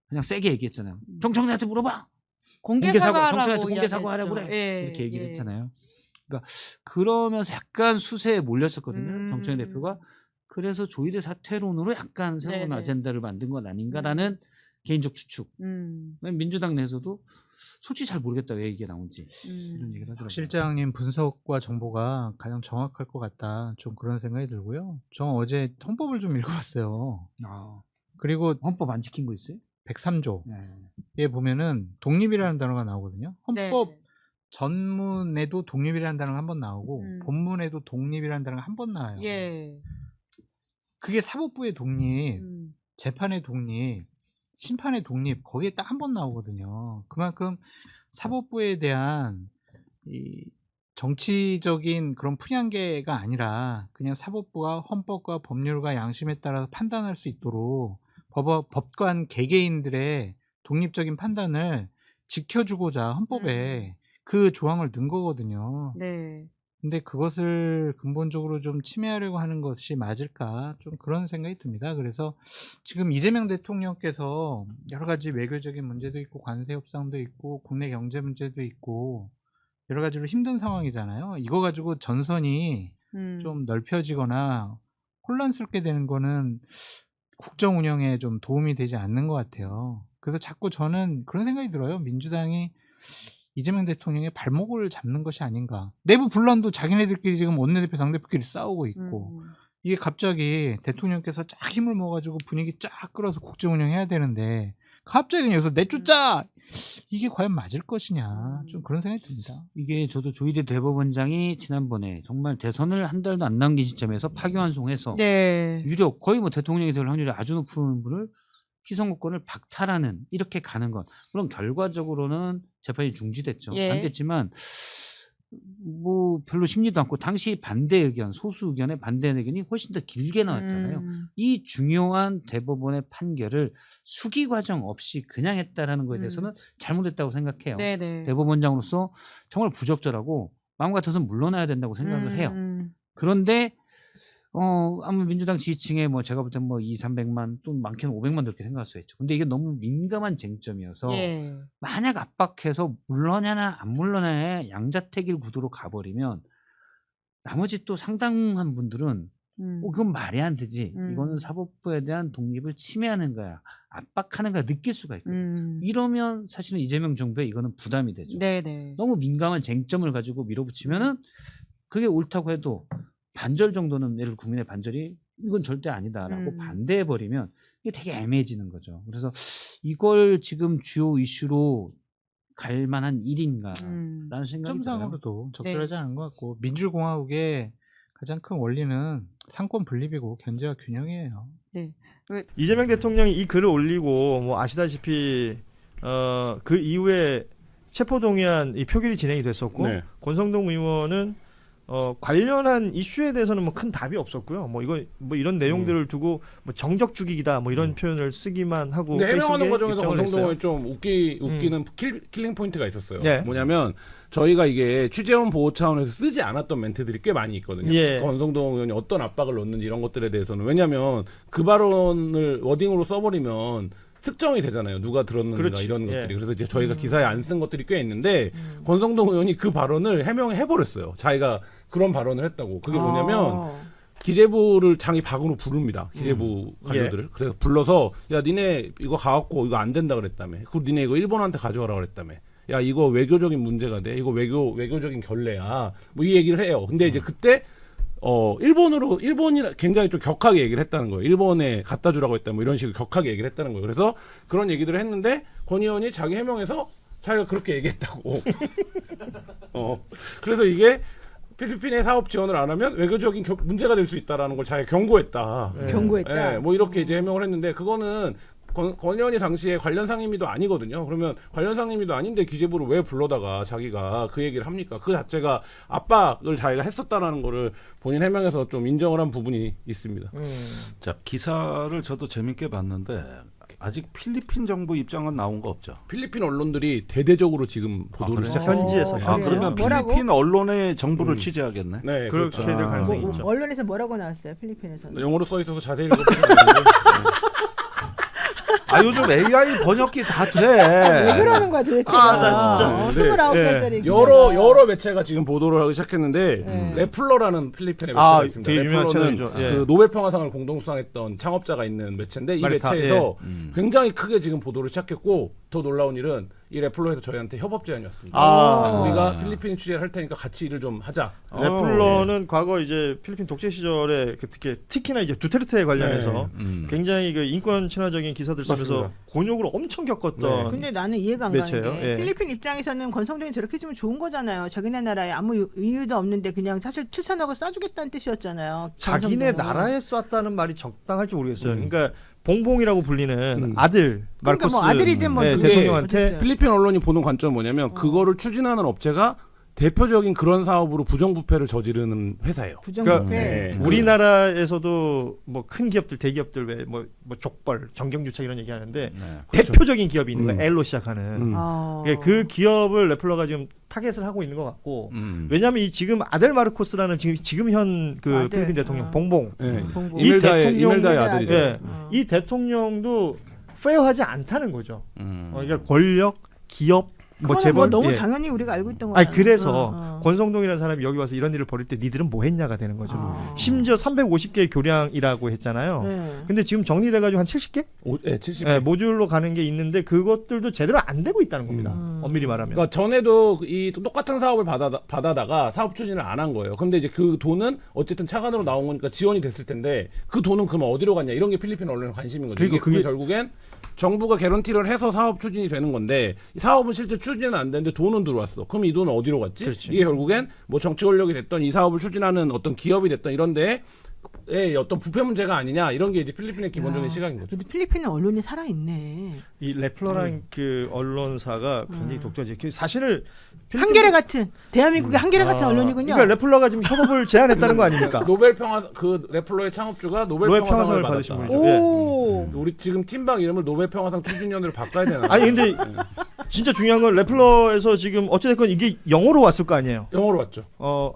그냥 세게 얘기했잖아요. 정청래한테 물어봐. 공개 정청래한테 사과라고 공개 사과하라고 이야기했죠. 그래. 예, 이렇게 얘기를 예. 했잖아요. 그러니까 그러면서 약간 수세에 몰렸었거든요. 정청래 대표가. 그래서 조희대 사퇴론으로 약간 새로운 네네. 아젠다를 만든 건 아닌가라는 개인적 추측. 민주당 내에서도 솔직히 잘 모르겠다 왜 이게 나온지 이런 얘기를 하더라고요. 실장님 분석과 정보가 가장 정확할 것 같다. 좀 그런 생각이 들고요. 저 어제 헌법을 좀 읽어봤어요. 그리고 헌법 안 지킨 거 있어요? 103조에 보면은 독립이라는 단어가 나오거든요. 헌법 네. 전문에도 독립이라는 단어가 한 번 나오고 본문에도 독립이라는 단어가 한 번 나와요. 예. 그게 사법부의 독립, 재판의 독립, 심판의 독립, 거기에 딱 한 번 나오거든요. 그만큼 사법부에 대한 이 정치적인 그런 풍향계가 아니라 그냥 사법부가 헌법과 법률과 양심에 따라서 판단할 수 있도록 법관 개개인들의 독립적인 판단을 지켜주고자 헌법에 그 조항을 넣은 거거든요. 네. 근데 그것을 근본적으로 좀 침해하려고 하는 것이 맞을까, 좀 그런 생각이 듭니다. 그래서 지금 이재명 대통령께서 여러 가지 외교적인 문제도 있고 관세 협상도 있고 국내 경제 문제도 있고 여러 가지로 힘든 상황이잖아요. 이거 가지고 전선이 좀 넓혀지거나 혼란스럽게 되는 거는 국정 운영에 좀 도움이 되지 않는 것 같아요. 그래서 자꾸 저는 그런 생각이 들어요. 민주당이 이재명 대통령의 발목을 잡는 것이 아닌가. 내부 분란도 자기네들끼리 지금 원내대표 당대표끼리 싸우고 있고 이게 갑자기 대통령께서 쫙 힘을 모아가지고 분위기 쫙 끌어서 국정 운영해야 되는데 갑자기 그냥 여기서 내쫓자 이게 과연 맞을 것이냐 좀 그런 생각이 듭니다. 이게 저도 조희대 대법원장이 지난번에 정말 대선을 한 달도 안 남긴 시점에서 파기환송해서 네. 유력 거의 뭐 대통령이 될 확률이 아주 높은 분을 피선거권을 박탈하는 이렇게 가는 것 물론 결과적으로는 재판이 중지됐죠. 예. 안 됐지만 뭐 별로 심리도 않고 당시 반대 의견 소수 의견의 반대 의견이 훨씬 더 길게 나왔잖아요. 이 중요한 대법원의 판결을 수기 과정 없이 그냥 했다라는 거에 대해서는 잘못했다고 생각해요. 네네. 대법원장으로서 정말 부적절하고 마음 같아서는 물러나야 된다고 생각을 해요. 그런데 아무 민주당 지지층에 뭐 제가 볼 땐 뭐 200~300만 또 많게는 500만 그렇게 생각할 수 있죠. 근데 이게 너무 민감한 쟁점이어서 예. 만약 압박해서 물러나나 안 물러나의 양자택일 구도로 가버리면 나머지 또 상당한 분들은 그건 말이 안 되지. 이거는 사법부에 대한 독립을 침해하는 거야. 압박하는 거야. 느낄 수가 있거든요. 이러면 사실은 이재명 정부에 이거는 부담이 되죠. 네네. 너무 민감한 쟁점을 가지고 밀어붙이면은 그게 옳다고 해도 반절 정도는 예를 들어 국민의 반절이 이건 절대 아니다라고 반대해버리면 이게 되게 애매해지는 거죠. 그래서 이걸 지금 주요 이슈로 갈 만한 일인가라는 생각이 들어요. 점상으로도 적절하지 않은 것 같고 민주공화국의 가장 큰 원리는 상권 분립이고 견제와 균형이에요. 네. 이재명 대통령이 이 글을 올리고 뭐 아시다시피 그 이후에 체포동의안 이 표결이 진행이 됐었고 네. 권성동 의원은 관련한 이슈에 대해서는 뭐 큰 답이 없었고요. 뭐 이거 뭐 이런 내용들을 두고 뭐 정적 죽이기다 뭐 이런 표현을 쓰기만 하고. 근데 해명하는 과정에서 입장을 권성동 냈어요. 의원이 좀 웃기는 킬링 포인트가 있었어요. 네. 뭐냐면 저희가 이게 취재원 보호 차원에서 쓰지 않았던 멘트들이 꽤 많이 있거든요. 예. 권성동 의원이 어떤 압박을 넣는지 이런 것들에 대해서는 왜냐하면 그 발언을 워딩으로 써버리면 특정이 되잖아요. 누가 들었는가 그렇지. 이런 예. 것들이. 그래서 이제 저희가 기사에 안 쓴 것들이 꽤 있는데 권성동 의원이 그 발언을 해명해버렸어요. 자기가 그런 발언을 했다고. 그게 뭐냐면 기재부를 장이 박으로 부릅니다. 기재부 관료들을. 그래서 불러서 야 니네 이거 가갖고 이거 안 된다 그랬다며. 그리고 니네 이거 일본한테 가져가라 그랬다며. 야 이거 외교적인 문제가 돼. 이거 외교적인 결례야. 뭐 이 얘기를 해요. 근데 이제 그때 일본이 굉장히 좀 격하게 얘기를 했다는 거예요. 일본에 갖다 주라고 했다 뭐 이런 식으로 격하게 얘기를 했다는 거예요. 그래서 그런 얘기들을 했는데 권 의원이 자기 해명에서 자기가 그렇게 얘기했다고. 그래서 이게 필리핀에 사업 지원을 안 하면 외교적인 문제가 될 수 있다라는 걸 자기가 경고했다. 경고했다. 뭐 이렇게 이제 해명을 했는데 그거는 권 의원이 당시에 관련 상임위도 아니거든요. 그러면 관련 상임위도 아닌데 기재부를 왜 불러다가 자기가 그 얘기를 합니까? 그 자체가 압박을 자기가 했었다라는 거를 본인 해명에서 좀 인정을 한 부분이 있습니다. 자, 기사를 저도 재밌게 봤는데 아직 필리핀 정부 입장은 나온 거 없죠. 필리핀 언론들이 대대적으로 지금 보도를 시작했습니다. 현지에서. 그러면 뭐라고? 필리핀 언론의 정부를 취재하겠네. 네, 그렇게 될 가능성이 있죠. 언론에서 뭐라고 나왔어요? 필리핀에서는. 영어로 써 있어서 자세히 읽어보면 요즘 AI 번역기 다 돼. 왜 그러는 거야 도대체? 나 진짜. 29살짜리 여러 매체가 지금 보도를 하기 시작했는데 레플러라는 필리핀의 매체가 있습니다. 되게 유명한 레플러는 채널이죠. 예. 그 노벨 평화상을 공동 수상했던 창업자가 있는 매체인데 이 마리타, 매체에서 굉장히 크게 지금 보도를 시작했고 더 놀라운 일은 이 레플러에서 저희한테 협업 제안이 왔습니다. 우리가 필리핀 취재를 할 테니까 같이 일을 좀 하자. 레플러는 과거 이제 필리핀 독재 시절에 특히나 이제 두테르테 관련해서 굉장히 그 인권 친화적인 기사들 쓰면서 맞습니다. 곤욕을 엄청 겪었던. 근데 나는 이해가 안 매체예요. 가는 게 예. 필리핀 입장에서는 권성동이 저렇게 지면 좋은 거잖아요. 자기네 나라에 아무 이유도 없는데 그냥 사실 출산하고 쏴주겠다는 뜻이었잖아요. 자기네 권성동. 나라에 쐈다는 말이 적당할지 모르겠어요. 그러니까 봉봉이라고 불리는 아들 그러니까 마르코스 뭐 아들이든 뭐 누구든 대통령한테 어쨌든. 필리핀 언론이 보는 관점은 뭐냐면 그거를 추진하는 업체가 대표적인 그런 사업으로 부정부패를 저지르는 회사예요. 부정부패. 네. 우리나라에서도 뭐 큰 기업들 대기업들 왜 뭐 족벌 정경유착 이런 얘기하는데 그렇죠. 대표적인 기업이 있는 거예요. L로 시작하는 아. 그 기업을 레플러가 지금 타겟을 하고 있는 것 같고 왜냐하면 이 지금 아델 마르코스라는 지금 현 그 아들. 필리핀 대통령 봉봉 봉봉. 이멜다의 아들이죠. 예, 이 대통령도 페어하지 않다는 거죠. 그러니까 권력 기업 뭐 그거는 재벌 너무 예. 당연히 우리가 알고 있던 거야. 아니 그래서 권성동이라는 사람이 여기 와서 이런 일을 벌일 때 니들은 뭐 했냐가 되는 거죠. 심지어 350개의 교량이라고 했잖아요. 네. 근데 지금 정리를 해가지고 한 70개? 네, 70개. 네, 모듈로 가는 게 있는데 그것들도 제대로 안 되고 있다는 겁니다. 엄밀히 말하면. 그러니까 전에도 이 똑같은 사업을 받아다가 사업 추진을 안 한 거예요. 근데 이제 그 돈은 어쨌든 차관으로 나온 거니까 지원이 됐을 텐데 그 돈은 그러면 어디로 갔냐 이런 게 필리핀 언론의 관심인 거죠. 그리고 그게 결국엔 정부가 개런티를 해서 사업 추진이 되는 건데 이 사업은 실제 추진은 안 되는데 돈은 들어왔어. 그럼 이 돈은 어디로 갔지? 그렇지. 이게 결국엔 뭐 정치 권력이 됐던 이 사업을 추진하는 어떤 기업이 됐던 이런 데에 어떤 부패 문제가 아니냐 이런 게 이제 필리핀의 기본적인 시각인 거죠. 근데 필리핀은 언론이 살아있네. 이 레플러라는 그 언론사가 굉장히 독특하지. 그 사실을 한겨레 같은 대한민국의 한겨레 같은 언론이군요. 그러니까 레플러가 지금 협업을 제안했다는 거 아닙니까? 노벨 평화 그 레플러의 창업주가 노벨 평화상을 받으신 받았다. 분이죠. 예. 우리 지금 팀방 이름을 노벨 평화상 추진위원회로 바꿔야 되나? 아니 근데 진짜 중요한 건 레플러에서 지금 어찌됐건 이게 영어로 왔을 거 아니에요. 영어로 왔죠.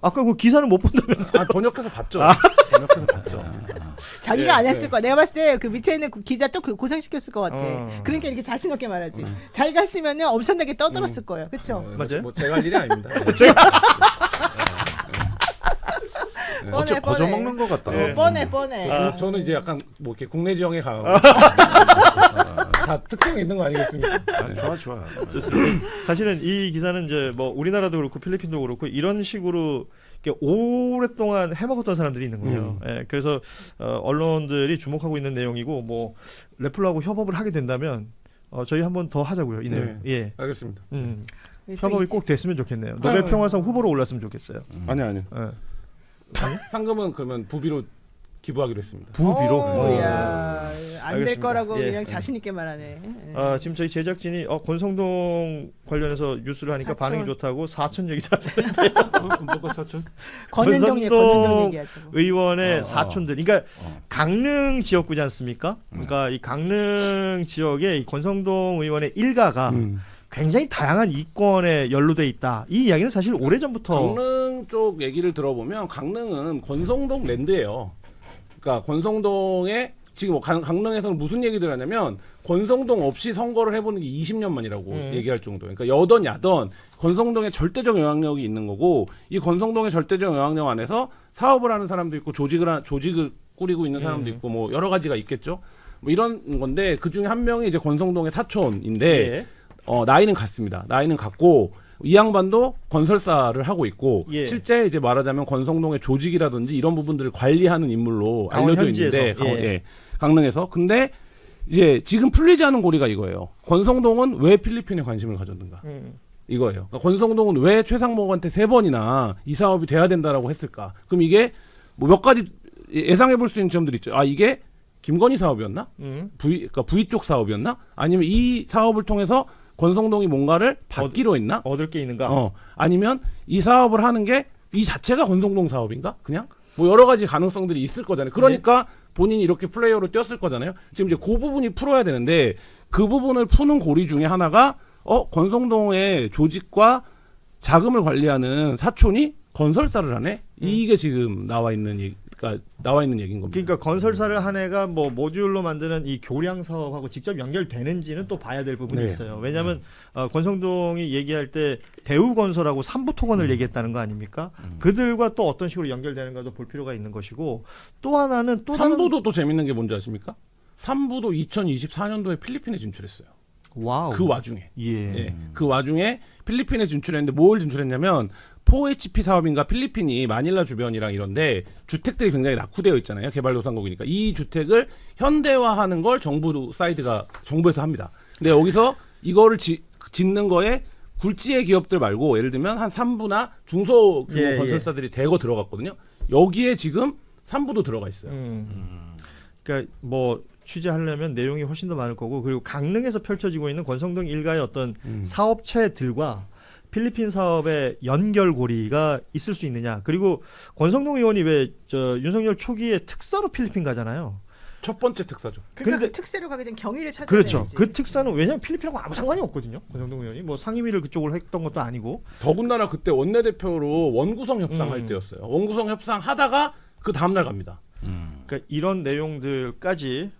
아까 그 기사는 못 본다면서. 번역해서 봤죠. 번역해서 봤죠. 자기가 예, 안 했을 예. 거야. 내가 봤을 때 그 밑에 있는 그 기자 또 고생시켰을 것 같아. 그러니까 이렇게 자신 없게 말하지. 자기가 했으면은 엄청나게 떠들었을 거예요. 그렇죠? 맞아요? 뭐 제가 할 일이 아닙니다. 뻔해, 거저 먹는 것 같다. 뻔해. 저는 이제 약간 뭐 이렇게 국내 지형에 강하고 다 특징이 있는 거 아니겠습니까? 좋아. 좋습니다. 사실은 이 기사는 이제 뭐 우리나라도 그렇고 필리핀도 그렇고 이런 식으로 이렇게 오랫동안 해먹었던 사람들이 있는 거예요. 예, 그래서 언론들이 주목하고 있는 내용이고 뭐 레플러하고 협업을 하게 된다면 저희 한번 더 하자고요. 이 내용. 예. 알겠습니다. 협업이 꼭 됐으면 좋겠네요. 노벨 평화상 후보로 올랐으면 좋겠어요. 아니요. 예. 상금은 그러면 부비로 기부하기로 했습니다. 부비로? 안 될 알겠습니다. 거라고 예. 그냥 자신 있게 말하네. 지금 저희 제작진이 권성동 관련해서 뉴스를 하니까 4천. 반응이 좋다고 4천 얘기도 하자는데 뭐가 4천? 권은동 얘기하죠. 의원의 사촌들. 그러니까 강릉 지역구지 않습니까? 그러니까 이 강릉 지역에 이 권성동 의원의 일가가 굉장히 다양한 이권에 연루돼 있다. 이 이야기는 사실 오래전부터 강릉 쪽 얘기를 들어보면 강릉은 권성동 랜드예요. 그러니까 권성동의 지금 뭐 강릉에서는 무슨 얘기들 하냐면 권성동 없이 선거를 해보는 게 20년 만이라고 얘기할 정도예요. 그러니까 여던 야던 권성동의 절대적 영향력이 있는 거고 이 권성동의 절대적 영향력 안에서 사업을 하는 사람도 있고 조직을 꾸리고 있는 사람도 있고 뭐 여러 가지가 있겠죠. 뭐 이런 건데 그 중에 한 명이 이제 권성동의 사촌인데 나이는 같습니다. 나이는 같고 이 양반도 건설사를 하고 있고 실제 이제 말하자면 권성동의 조직이라든지 이런 부분들을 관리하는 인물로 알려져 있는데 강릉에서. 근데 이제 지금 풀리지 않은 고리가 이거예요. 권성동은 왜 필리핀에 관심을 가졌는가? 이거예요. 그러니까 권성동은 왜 최상목한테 3번이나 이 사업이 돼야 된다라고 했을까? 그럼 이게 뭐 몇 가지 예상해 볼 수 있는 점들이 있죠. 이게 김건희 사업이었나? 그러니까 V 쪽 사업이었나? 아니면 이 사업을 통해서 권성동이 뭔가를 받기로 했나? 얻을 게 있는가? 아니면 이 사업을 하는 게 이 자체가 권성동 사업인가? 그냥? 뭐 여러 가지 가능성들이 있을 거잖아요. 그러니까 본인이 이렇게 플레이어로 뛰었을 거잖아요. 지금 이제 그 부분이 풀어야 되는데 그 부분을 푸는 고리 중에 하나가 권성동의 조직과 자금을 관리하는 사촌이 건설사를 하네? 이게 지금 나와 있는 얘기인 겁니다. 그러니까 건설사를 한 애가 뭐 모듈로 만드는 이 교량 사업하고 직접 연결되는지는 또 봐야 될 부분이 있어요. 왜냐하면 권성동이 얘기할 때 대우건설하고 삼부토건을 얘기했다는 거 아닙니까? 그들과 또 어떤 식으로 연결되는가도 볼 필요가 있는 것이고 또 하나는 또 삼부도 또 재밌는 게 뭔지 아십니까? 삼부도 2024년도에 필리핀에 진출했어요. 와우. 그 와중에. 그 와중에 필리핀에 진출했는데 뭘 진출했냐면 4HP 사업인가 필리핀이 마닐라 주변이랑 이런데 주택들이 굉장히 낙후되어 있잖아요. 개발도상국이니까. 이 주택을 현대화하는 걸 정부에서 합니다. 근데 여기서 이거를 짓는 거에 굴지의 기업들 말고 예를 들면 한 3부나 중소규모 건설사들이 대거 들어갔거든요. 여기에 지금 3부도 들어가 있어요. 그러니까 뭐 취재하려면 내용이 훨씬 더 많을 거고 그리고 강릉에서 펼쳐지고 있는 권성동 일가의 어떤 사업체들과 필리핀 사업의 연결고리가 있을 수 있느냐. 그리고 권성동 의원이 왜 윤석열 초기에 특사로 필리핀 가잖아요. 첫 번째 특사죠. 그러니까 그 특사로 가게 된 경위를 찾아내야지. 그렇죠. 그 특사는 왜냐하면 필리핀하고 아무 상관이 없거든요. 권성동 의원이 뭐 상임위를 그쪽으로 했던 것도 아니고. 더군다나 그때 원내대표로 원구성 협상할 때였어요. 원구성 협상 하다가 그 다음날 갑니다. 그러니까 이런 내용들까지